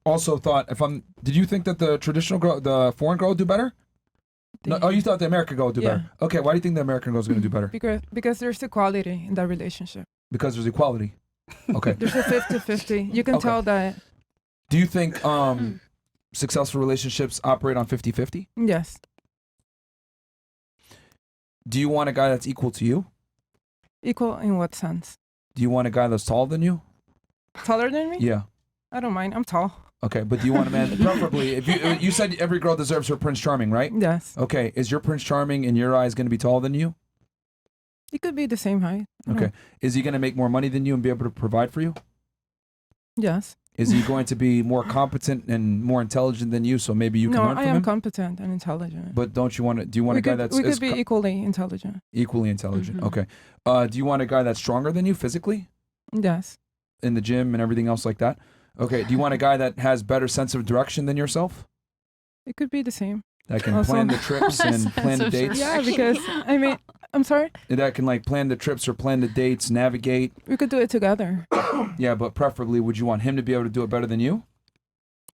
also thought, did you think that the traditional girl, the foreign girl would do better? No, oh, you thought the American girl would do better. Okay, why do you think the American girl is going to do better? Because there's equality in that relationship. Because there's equality. Okay. There's a 50-50. You can tell that. Do you think successful relationships operate on 50-50? Yes. Do you want a guy that's equal to you? Equal in what sense? Do you want a guy that's taller than you? Taller than me? Yeah. I don't mind. I'm tall. Okay, but do you want a man, preferably, if you said every girl deserves her Prince Charming, right? Yes. Okay, is your Prince Charming in your eyes going to be taller than you? He could be the same height. Okay. Is he going to make more money than you and be able to provide for you? Yes. Is he going to be more competent and more intelligent than you, so maybe you can learn from him? No, I am competent and intelligent. But don't you want to, do you want a guy that's... We could be equally intelligent. Equally intelligent, Mm-hmm. okay. Do you want a guy that's stronger than you physically? Yes. In the gym and everything else like that? Okay, do you want a guy that has better sense of direction than yourself? It could be the same. That can plan the trips and plan the dates? Yeah, because, I mean, I'm sorry? That can like plan the trips or plan the dates, navigate. We could do it together. Yeah, but preferably would you want him to be able to do it better than you?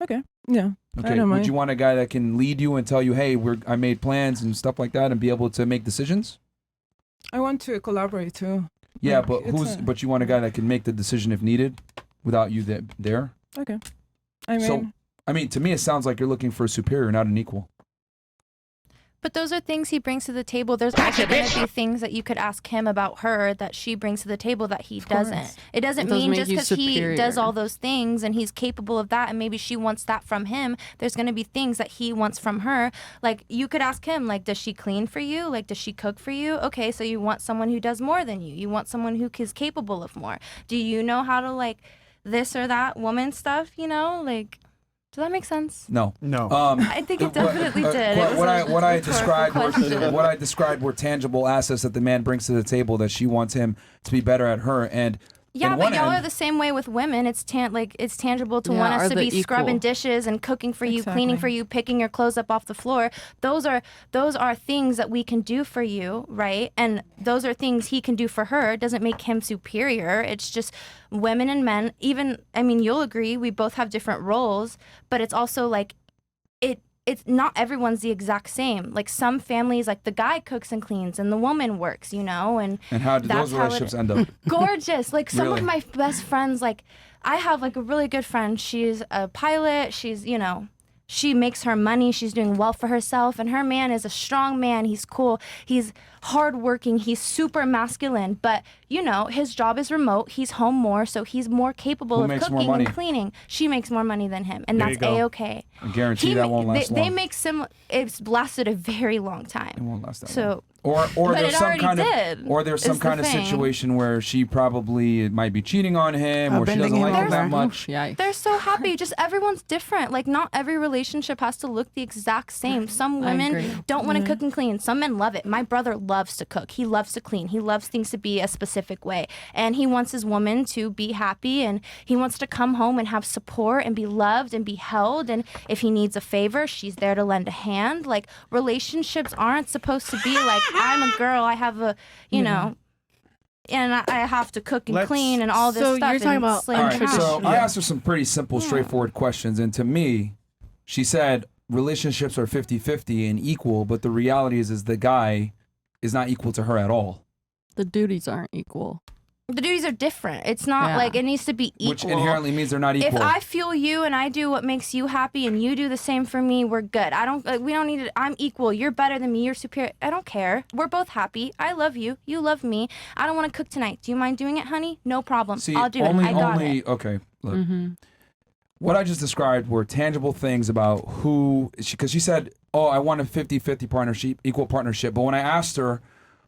Okay, yeah. Okay, would you want a guy that can lead you and tell you, hey, I made plans and stuff like that and be able to make decisions? I want to collaborate too. Yeah, but but you want a guy that can make the decision if needed without you there? Okay. I mean, to me, it sounds like you're looking for a superior, not an equal. But those are things he brings to the table. There's also going to be things that you could ask him about her that she brings to the table that he doesn't. It doesn't mean just because he does all those things and he's capable of that and maybe she wants that from him, there's going to be things that he wants from her. Like, you could ask him, like, does she clean for you? Like, does she cook for you? Okay, so you want someone who does more than you. You want someone who is capable of more. Do you know how to, like, this or that woman stuff, you know? Like... Does that make sense? No. I think it definitely did. What I described were tangible assets that the man brings to the table that she wants him to be better at her. And yeah, but y'all are the same way with women. It's tangible to want us to be scrubbing dishes and cooking for you, cleaning for you, picking your clothes up off the floor. Those are things that we can do for you, right? And those are things he can do for her. It doesn't make him superior. It's just women and men. Even, I mean, you'll agree, we both have different roles, but it's also like it's not everyone's the exact same. Like, some families, like, the guy cooks and cleans and the woman works, you know? And how did those relationships end up? Gorgeous. Like, some of my best friends, like, I have, like, a really good friend. She's a pilot. She's, you know, she makes her money. She's doing well for herself. And her man is a strong man. He's cool. He's hardworking. He's super masculine. But, you know, his job is remote. He's home more, so he's more capable of cooking and cleaning. She makes more money than him, and that's A-okay. I guarantee that won't last long. They make it's lasted a very long time. It won't last that long. So, or but there's it some kind did, of there's some kind of situation where she probably might be cheating on him, or she doesn't like him that much. They're so happy. Just everyone's different. Like, not every relationship has to look the exact same. Some women don't want to cook and clean. Some men love it. My brother loves to cook. He loves to clean. He loves things to be a specific way. And he wants his woman to be happy, and he wants to come home and have support and be loved and be held. And if he needs a favor, she's there to lend a hand. Like, relationships aren't supposed to be like, I'm a girl, I have a, you know, and I have to cook and clean and all this stuff. So you're talking about... All right, so I asked her some pretty simple, straightforward questions. And to me, she said relationships are 50-50 and equal, but the reality is the guy is not equal to her at all. The duties aren't equal. The duties are different. It's not like it needs to be equal. Which inherently means they're not equal. If I fuel you and I do what makes you happy and you do the same for me, we're good. We don't need to, I'm equal. You're better than me. You're superior. I don't care. We're both happy. I love you. You love me. I don't want to cook tonight. Do you mind doing it, honey? No problem. See, I'll do it. I got it. Okay, look. What I just described were tangible things about because she said, oh, I want a 50-50 partnership, equal partnership. But when I asked her,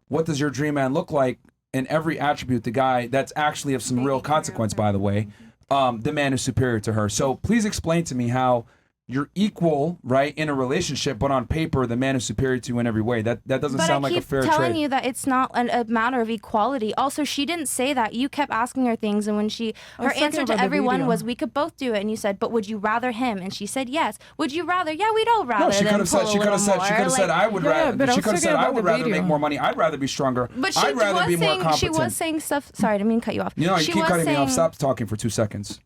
what does your dream man look like? In every attribute, the guy that's actually of some real consequence, by the way, the man is superior to her. So please explain to me how you're equal, right, in a relationship, but on paper, the man is superior to you in every way. That doesn't sound like a fair trade. But I keep telling you that it's not a matter of equality. Also, she didn't say that. You kept asking her things, and when her answer to everyone was, we could both do it. And you said, but would you rather him? And she said, yes. Would you rather? Yeah, we'd all rather. No, she could have said, I would rather. She could have said, I would rather make more money. I'd rather be stronger. But I'd rather be more competent. She was saying stuff. Sorry, I didn't mean to cut you off. You know, you keep cutting me off. Stop talking for 2 seconds.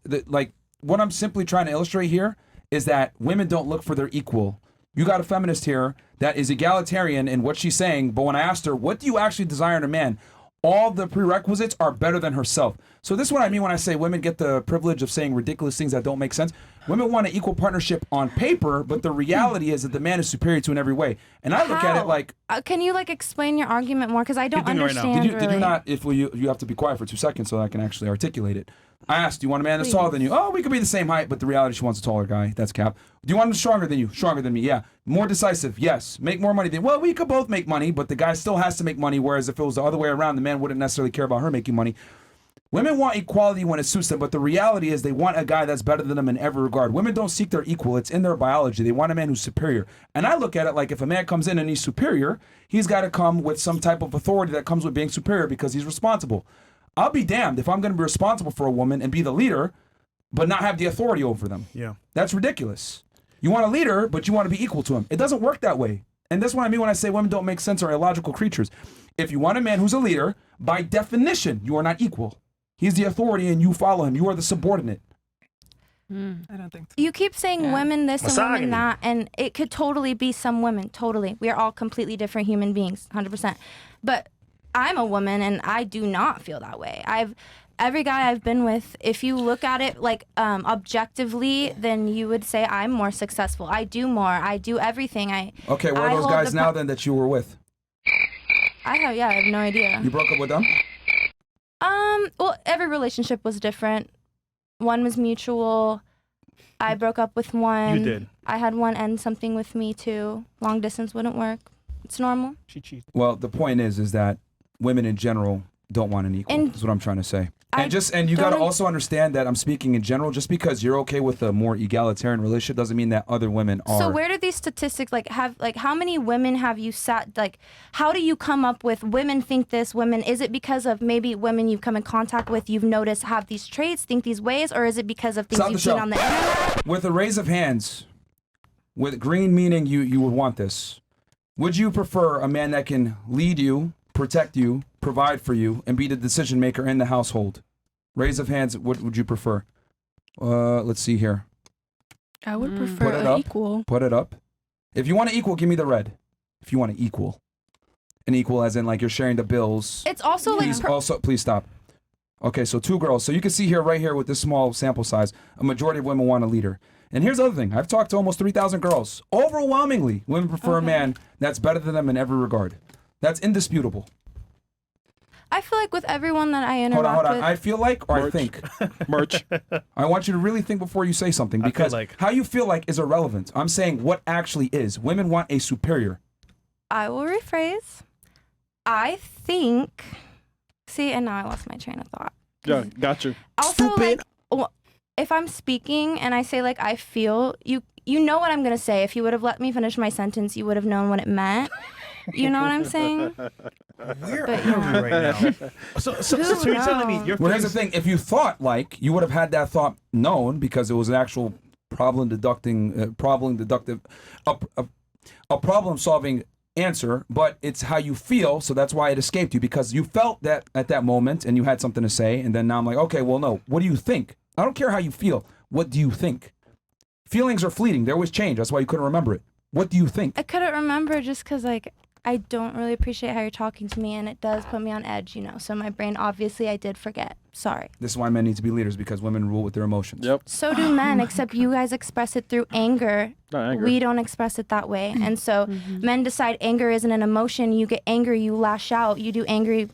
what I'm simply trying to illustrate here is that women don't look for their equal. You got a feminist here that is egalitarian in what she's saying, but when I asked her, what do you actually desire in a man? All the prerequisites are better than herself. So this is what I mean when I say women get the privilege of saying ridiculous things that don't make sense. Women want an equal partnership on paper, but the reality is that the man is superior to in every way. And I look at it How? like, Can you like explain your argument more? Because I don't doing it right now. understand. did you not, if you have to be quiet for 2 seconds so I can actually articulate it. I asked, do you want a man that's taller than you? Oh, we could be the same height, but the reality, she wants a taller guy. That's cap. Do you want him stronger than you? Stronger than me, yeah. More decisive, yes. Make more money than, well, we could both make money, but the guy still has to make money, whereas if it was the other way around, the man wouldn't necessarily care about her making money. Women want equality when it suits them, but the reality is they want a guy that's better than them in every regard. Women don't seek their equal. It's in their biology. They want a man who's superior. And I look at it like if a man comes in and he's superior, he's got to come with some type of authority that comes with being superior because he's responsible. I'll be damned if I'm going to be responsible for a woman and be the leader, but not have the authority over them. Yeah. That's ridiculous. You want a leader, but you want to be equal to him. It doesn't work that way. And that's what I mean when I say women don't make sense or are illogical creatures. If you want a man who's a leader, by definition, you are not equal. He's the authority and you follow him. You are the subordinate. I don't think so. You keep saying Yeah. women this and Misogyny. women that, and it could totally be some women. Totally. We are all completely different human beings, 100%. But I'm a woman and I do not feel that way. Every guy I've been with, if you look at it like objectively, then you would say I'm more successful. I do more. I do everything. Okay, where I are those hold guys the now then that you were with? I have no idea. You broke up with them? Well, every relationship was different. One was mutual. I broke up with one. You did. I had one end something with me too. Long distance wouldn't work. It's normal. She cheated. Well, the point is that women in general don't want an equal. And Is what I'm trying to say. I And you got to don't- also understand that I'm speaking in general. Just because you're okay with a more egalitarian relationship doesn't mean that other women are. So where do these statistics how many women have you sat how do you come up with women think this, women, is it because of maybe women you've come in contact with, you've noticed have these traits, think these ways, or is it because of things Stop the you've seen show. on the internet? With a raise of hands, with green meaning you would want this. Would you prefer a man that can lead you, protect you, provide for you, and be the decision maker in the household? Raise of hands, what would you prefer? Let's see here. I would Put prefer it an up. equal. Put it up. If you want to equal, give me the red. If you want to equal. An equal as in like you're sharing the bills. It's also Please, like also, please stop. Okay, so 2 girls. So you can see here, right here with this small sample size, a majority of women want a leader. And here's the other thing. I've talked to almost 3,000 girls. Overwhelmingly, women prefer a man that's better than them in every regard. That's indisputable. I feel like with everyone that I interact Hold on. with, I feel like, or I Merch. think. Merch. I want you to really think before you say something, I feel because like- how you feel like is irrelevant. I'm saying what actually is. Women want a superior. I will rephrase. I think. See, and now I lost my train of thought. Yeah, got you. Also, like, if I'm speaking and I say like I feel, you know what I'm gonna say. If you would have let me finish my sentence, you would have known what it meant. You know what I'm saying? Where But are yeah. we right now? So you're telling me your Well, here's the feelings- thing. If you thought like, you would have had that thought known because it was an actual problem deductive, a problem solving answer, but it's how you feel. So that's why it escaped you, because you felt that at that moment and you had something to say. And then now I'm like, okay, well, no, what do you think? I don't care how you feel. What do you think? Feelings are fleeting. They always change. That's why you couldn't remember it. What do you think? I couldn't remember just because like I don't really appreciate how you're talking to me, and it does put me on edge, you know. So my brain, obviously, I did forget. Sorry. This is why men need to be leaders, because women rule with their emotions. Yep. So do men, except you guys express it through anger. Not anger. We don't express it that way. And so men decide anger isn't an emotion. You get angry, you lash out, you do angry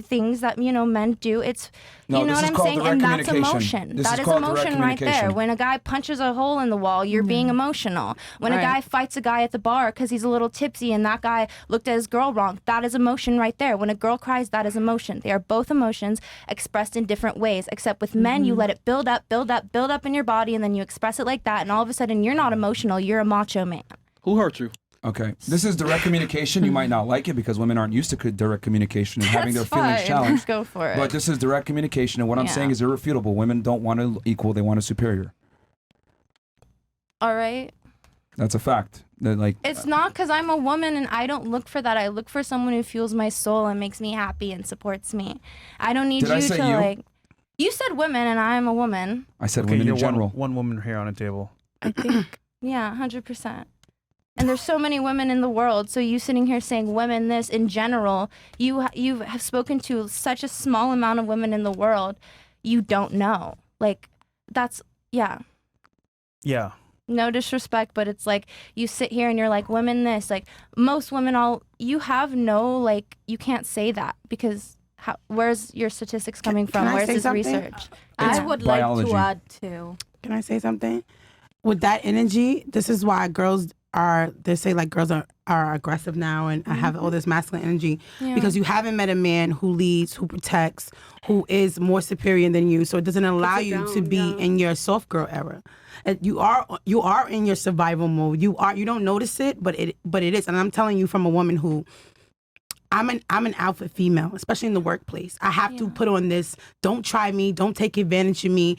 things that, you know, men do. It's, No, you know this what is I'm called saying? direct And that's communication. emotion. This That is is called direct emotion right there. communication. When a guy punches a hole in the wall, you're being emotional. When a Right. guy fights a guy at the bar because he's a little tipsy and that guy looked at his girl wrong, that is emotion right there. When a girl cries, that is emotion. They are both emotions expressed in different ways, except with men, you let it build up in your body, and then you express it like that, and all of a sudden you're not emotional, you're a macho man. Who hurt you? Okay. This is direct communication. You might not like it because women aren't used to direct communication and having their That's feelings fine. challenged. Go for it. But this is direct communication, and what I'm Yeah. saying is irrefutable. Women don't want an equal; they want a superior. All right. That's a fact. That like It's not because I'm a woman and I don't look for that. I look for someone who fuels my soul and makes me happy and supports me. I don't need Did I you say to you? like. You said women, and I am a woman. I said Okay, women you're in general. one woman here on the table. I think Yeah, 100%. And there's so many women in the world. So you sitting here saying women this in general, you have spoken to such a small amount of women in the world. You don't know. Like that's yeah. Yeah. No disrespect, but it's like you sit here and you're like women this, like most women you have no, like you can't say that because where's your statistics coming from? Can I Where's say this something? research? I It's would biology. like to add too. Can I say something? With that energy, this is why they say like girls are aggressive now and have all this masculine energy Yeah. because you haven't met a man who leads, who protects, who is more superior than you. So it doesn't allow you to be in your soft girl era. And you are in your survival mode. You don't notice it, but it is. And I'm telling you from a woman who I'm an alpha female, especially in the workplace. I have to put on this, don't try me, don't take advantage of me.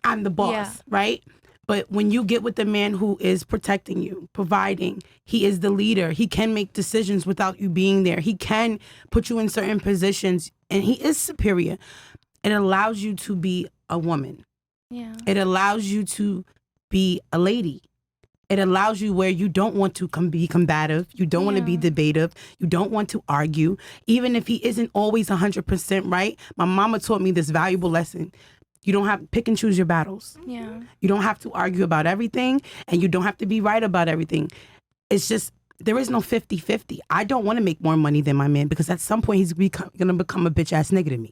I'm the boss, right? But when you get with the man who is protecting you, providing, he is the leader. He can make decisions without you being there. He can put you in certain positions and he is superior. It allows you to be a woman. Yeah. It allows you to be a lady. It allows you where you don't want to be combative. You don't want to be debative. You don't want to argue. Even if he isn't always 100% right. My mama taught me this valuable lesson. You don't have pick and choose your battles. Yeah. You don't have to argue about everything and you don't have to be right about everything. It's just, there is no 50-50. I don't want to make more money than my man because at some point he's going to become a bitch ass nigga to me.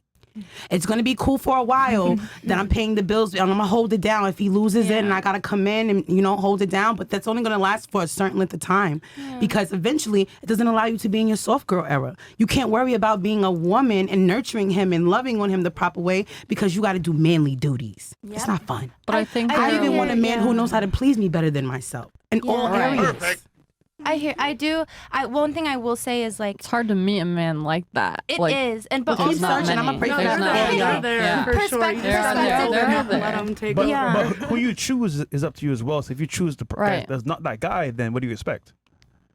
It's going to be cool for a while that I'm paying the bills. I'm going to hold it down. If he loses it and I got to come in and, hold it down. But that's only going to last for a certain length of time because eventually it doesn't allow you to be in your soft girl era. You can't worry about being a woman and nurturing him and loving on him the proper way because you got to do manly duties. It's not fun. But I think I do even want a hear- man who knows how to please me better than myself in all areas. One thing I will say is like it's hard to meet a man like that. it like, is, and but Keep also searching. I'm many. gonna pray for There's that. not many. they're there Yeah. for sure. Perspective- You just perspective, gotta they're let there. them take But, over. Yeah. but who you choose is up to you as well. So if you choose that's not that guy, then what do you expect?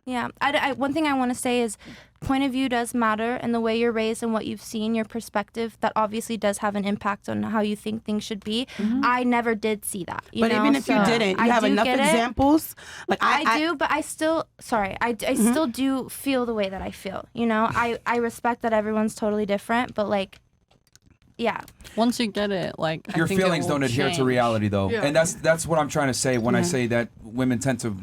yeah. One thing I want to say is point of view does matter, and the way you're raised and what you've seen, your perspective, that obviously does have an impact on how you think things should be. I never did see that. But even if you didn't, you have enough examples. Like I do, but I still, I still do feel the way that I feel. I respect that everyone's totally different, but like, yeah. Once you get it, like I Your think it feelings will don't adhere to change. reality, though, Yeah. and that's what I'm trying to say when I say that women tend to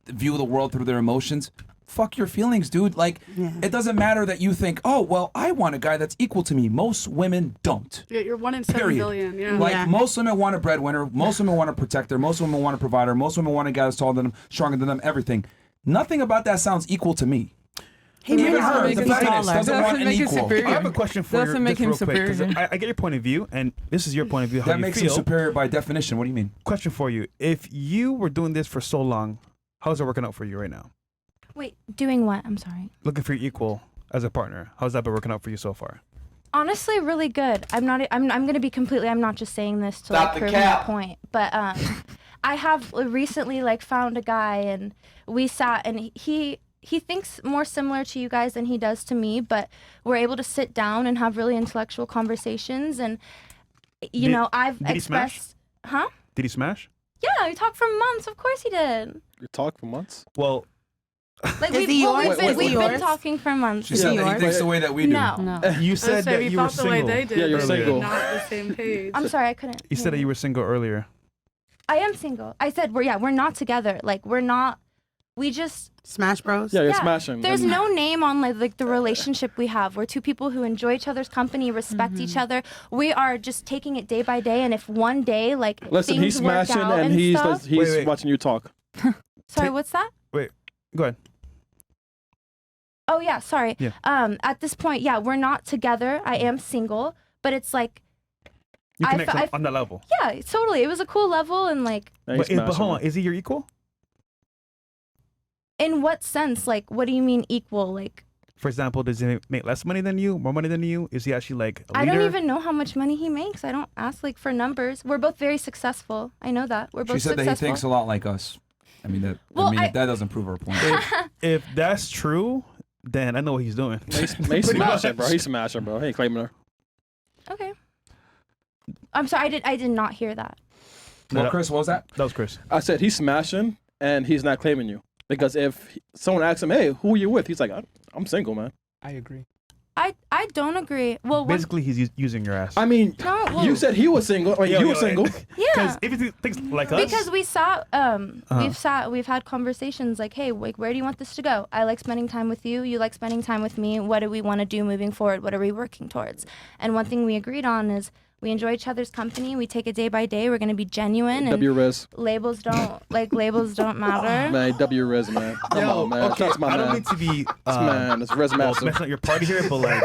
view the world through their emotions. Fuck your feelings, dude. Like, it doesn't matter that you think, oh, well, I want a guy that's equal to me. Most women don't. Yeah, you're 1 in 7 Period. billion. Yeah. Like, most women want a breadwinner. Most women want a protector. Most women want a provider. Most women want a guy that's taller than them, stronger than them, everything. Nothing about that sounds equal to me. he may Even not her, make the him feminist, taller. doesn't want an make him equal. superior. I have a question for Doesn't you make just him real quick, 'cause superior. I get your point of view, and this is your point of view. How That you makes feel. him superior by definition. What do you mean? Question for you: if you were doing this for so long, how's it working out for you right now? Wait, doing what? I'm sorry. Looking for your equal as a partner. How's that been working out for you so far? Honestly, really good. I'm gonna be completely. I'm not just saying this to like prove my point, but I have recently like found a guy and we sat and he thinks more similar to you guys than he does to me, but we're able to sit down and have really intellectual conversations and I've did he smash? expressed. Huh? Did he smash? Yeah, we talked for months. Of course he did. You talk for months. Well, Like Is he yours? we've Is he been yours? talking for months. She said that he thinks the way that we do. No. No. you said So that if you were thought the way single. they did, Yeah, you're then single. we're not the same page. I'm sorry, I couldn't. You said that you were single earlier. I am single. I said we're not together. Like we're not. We just. Smash Bros. Yeah, you're Yeah, smashing. There's And no name on like the relationship we have. We're two people who enjoy each other's company, respect each other. We are just taking it day by day, and if one day like Listen, things he's work smashing out and he's stuff. Wait. watching you talk. Sorry, what's that? Go ahead. Oh yeah, sorry. Yeah. At this point, yeah, we're not together. I am single, but it's like You I- connect I- on that level. yeah, totally. It was a cool level, and like Yeah, he's But smashing. hold on, is he your equal? in what sense? Like, what do you mean equal? Like, For example, does he make less money than you, more money than you? Is he actually like a I leader? don't even know how much money he makes. I don't ask like for numbers. We're both very successful. I know that. We're both She said successful. that he thinks a lot like us. I mean that. Well, that doesn't prove her point. If that's true, then I know what he's doing. He's smashing, bro. He's smashing, bro. He ain't claiming her. Okay. I'm sorry, I did not hear that. Well, Chris, what was that? That was Chris. I said he's smashing and he's not claiming you. Because if someone asks him, hey, who are you with? He's like, I'm single, man. I agree. I don't agree. Well, Basically, he's using your ass. I mean, No, well- you said he was single. Like, you were single. yeah. Because if you think like us, Because we've had conversations like, hey, like, where do you want this to go? I like spending time with you. You like spending time with me. What do we want to do moving forward? What are we working towards? And one thing we agreed on is we enjoy each other's company. We take it day by day. We're going to be genuine. And W-Riz. labels don't matter. Man, W-Riz, man. Come on, man. okay, That's my I don't man. mean to be Man, it's Riz Massive. messing up your party here, but like,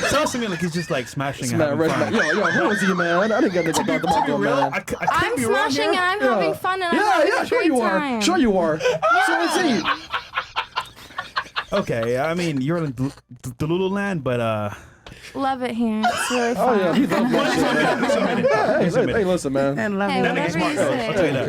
sounds to me like he's just like smashing. and Man, having Riz fun. Yo, who is he, man? I didn't get nigga about the To be Marco, real, man. I could I'm be wrong smashing here. and I'm having fun and I'm Yeah, having yeah, a sure great you time. are. Sure you are. So is he. Okay, I mean you're in Delulu land, but Love it here. It's really Oh, fun. yeah, he loves that shit, man. Hey, listen, man. And love Hey, you. that nigga's whatever you smart. say. I'll tell you that.